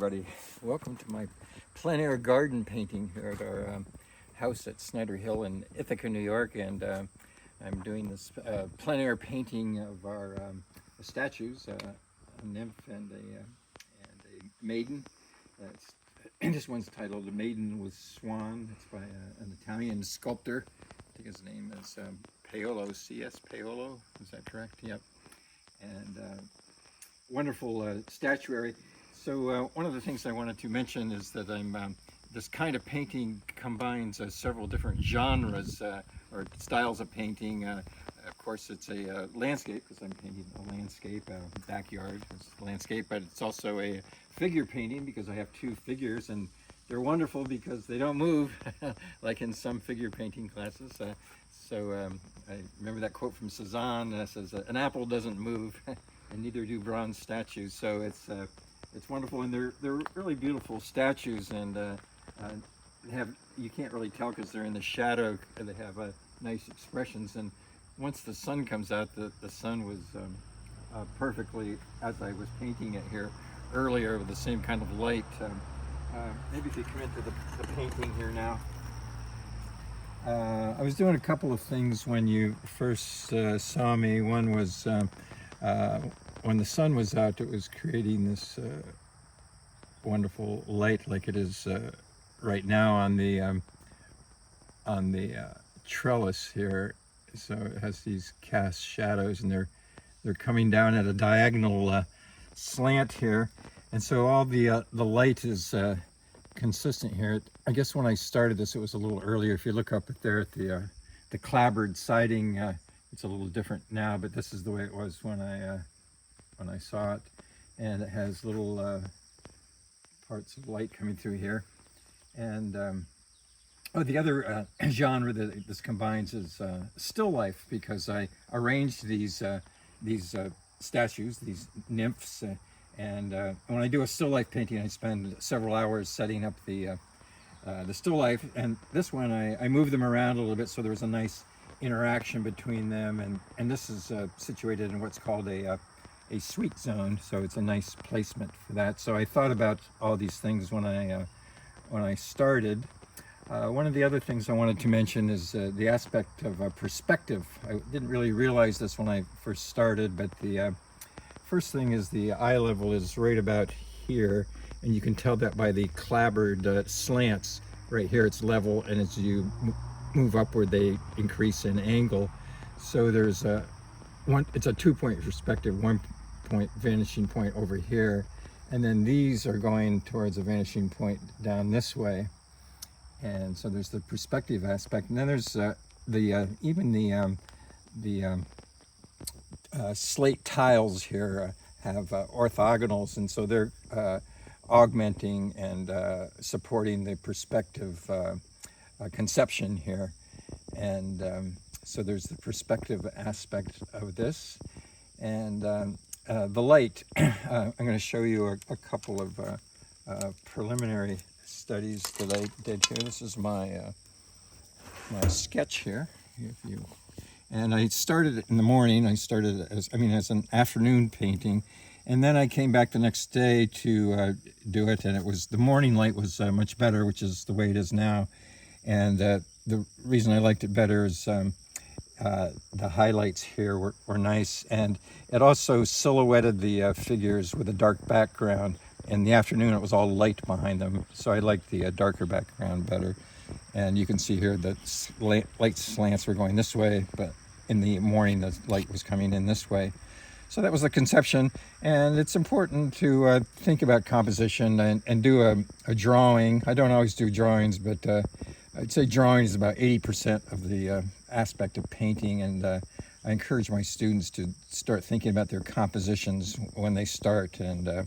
everybody. Welcome to my plein air garden painting here at our house at Snyder Hill in Ithaca, New York. And I'm doing this plein air painting of our statues, a nymph and a maiden. This one's titled "The Maiden with Swan." It's by an Italian sculptor. I think his name is Paolo, C.S. Paolo. Is that correct? Yep. And wonderful statuary. So one of the things I wanted to mention is that this kind of painting combines several different genres or styles of painting. Of course, it's a landscape because I'm painting a landscape, backyard landscape, but it's also a figure painting because I have two figures, and they're wonderful because they don't move like in some figure painting classes. I remember that quote from Cezanne that says, "An apple doesn't move, and neither do bronze statues." So it's wonderful, and they're really beautiful statues, and you can't really tell because they're in the shadow. They have nice expressions, and once the sun comes out, the sun was perfectly, as I was painting it here earlier, with the same kind of light. Maybe if you come into the painting here now. I was doing a couple of things when you first saw me. One was when the sun was out, it was creating this wonderful light like it is right now on the trellis here. So it has these cast shadows, and they're coming down at a diagonal slant here, and so all the light is consistent here. I guess when I started this, it was a little earlier. If you look up there at the clapboard siding, it's a little different now, but this is the way it was when I saw it. And it has little parts of light coming through here. And the other genre that this combines is still life, because I arranged these statues, these nymphs, and when I do a still life painting, I spend several hours setting up the still life. And this one, I move them around a little bit so there's a nice interaction between them. And this is situated in what's called a sweet zone, so it's a nice placement for that. So I thought about all these things when I started. One of the other things I wanted to mention is the aspect of perspective. I didn't really realize this when I first started, but the first thing is the eye level is right about here, and you can tell that by the clapboard slants. Right here it's level, and as you move upward they increase in angle. So there's it's a 2-point perspective, 1 point vanishing point over here, and then these are going towards a vanishing point down this way. And so there's the perspective aspect, and then there's even the slate tiles here have orthogonals, and so they're augmenting and supporting the perspective conception here. And so there's the perspective aspect of this. And the light, I'm going to show you a couple of preliminary studies that I did here. This is my sketch here. And I started it in the morning. I started as an afternoon painting, and then I came back the next day to do it, and the morning light was much better, which is the way it is now. And the reason I liked it better is the highlights here were nice, and it also silhouetted the figures with a dark background. In the afternoon it was all light behind them, so I liked the darker background better. And you can see here that light slants were going this way, but in the morning the light was coming in this way. So that was the conception. And it's important to think about composition and do a drawing. I don't always do drawings, but I'd say drawing is about 80% of the aspect of painting, and I encourage my students to start thinking about their compositions when they start, and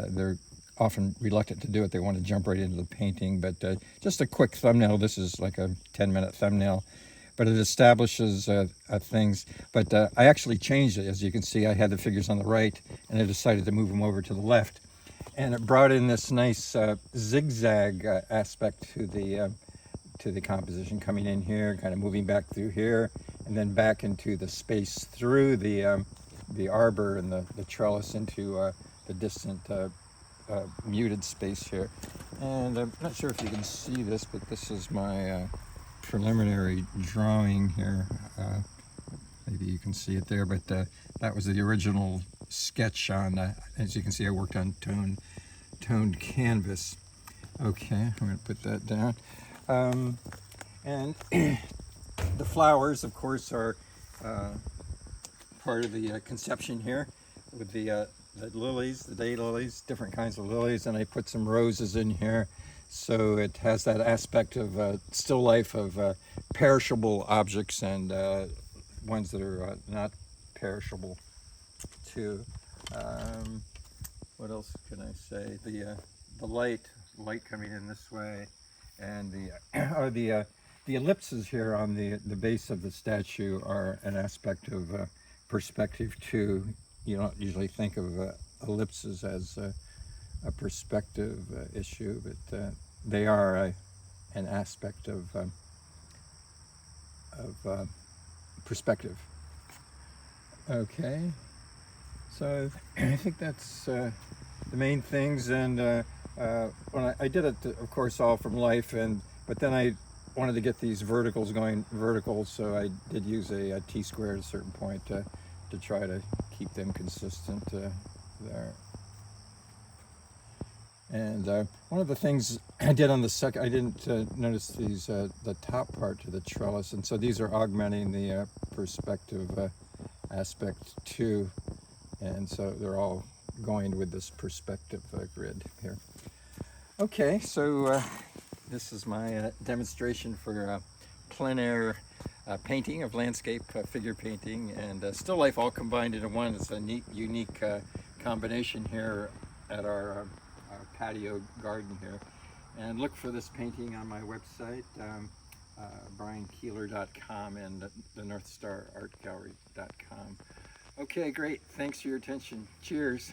they're often reluctant to do it. They want to jump right into the painting, but just a quick thumbnail. This is like a 10-minute thumbnail, but it establishes things. But I actually changed it. As you can see, I had the figures on the right, and I decided to move them over to the left, and it brought in this nice zigzag aspect to the composition, coming in here, kind of moving back through here, and then back into the space through the arbor and the trellis into the distant muted space here. And I'm not sure if you can see this, but this is my preliminary drawing here. Maybe you can see it there, but that was the original sketch on, as you can see, I worked on toned canvas. Okay, I'm going to put that down. And the flowers, of course, are part of the conception here with the lilies, the daylilies, different kinds of lilies, and I put some roses in here. So it has that aspect of still life of perishable objects and ones that are not perishable too. What else can I say? The light coming in this way, and the ellipses here on the base of the statue are an aspect of perspective too. You don't usually think of ellipses as a perspective issue, but they are an aspect of perspective. Okay, so I think that's the main things. And when I did it, of course, all from life, but then I wanted to get these verticals going vertical, so I did use a T-square at a certain point to try to keep them consistent there. And one of the things I did on the second, I didn't notice these, the top part to the trellis, and so these are augmenting the perspective aspect too, and so they're all going with this perspective grid here. Okay, so this is my demonstration for plein air painting of landscape, figure painting, and still life all combined into one. It's a neat, unique combination here at our patio garden here. And look for this painting on my website, briankeeler.com, and the northstarartgallery.com. Okay, great. Thanks for your attention. Cheers.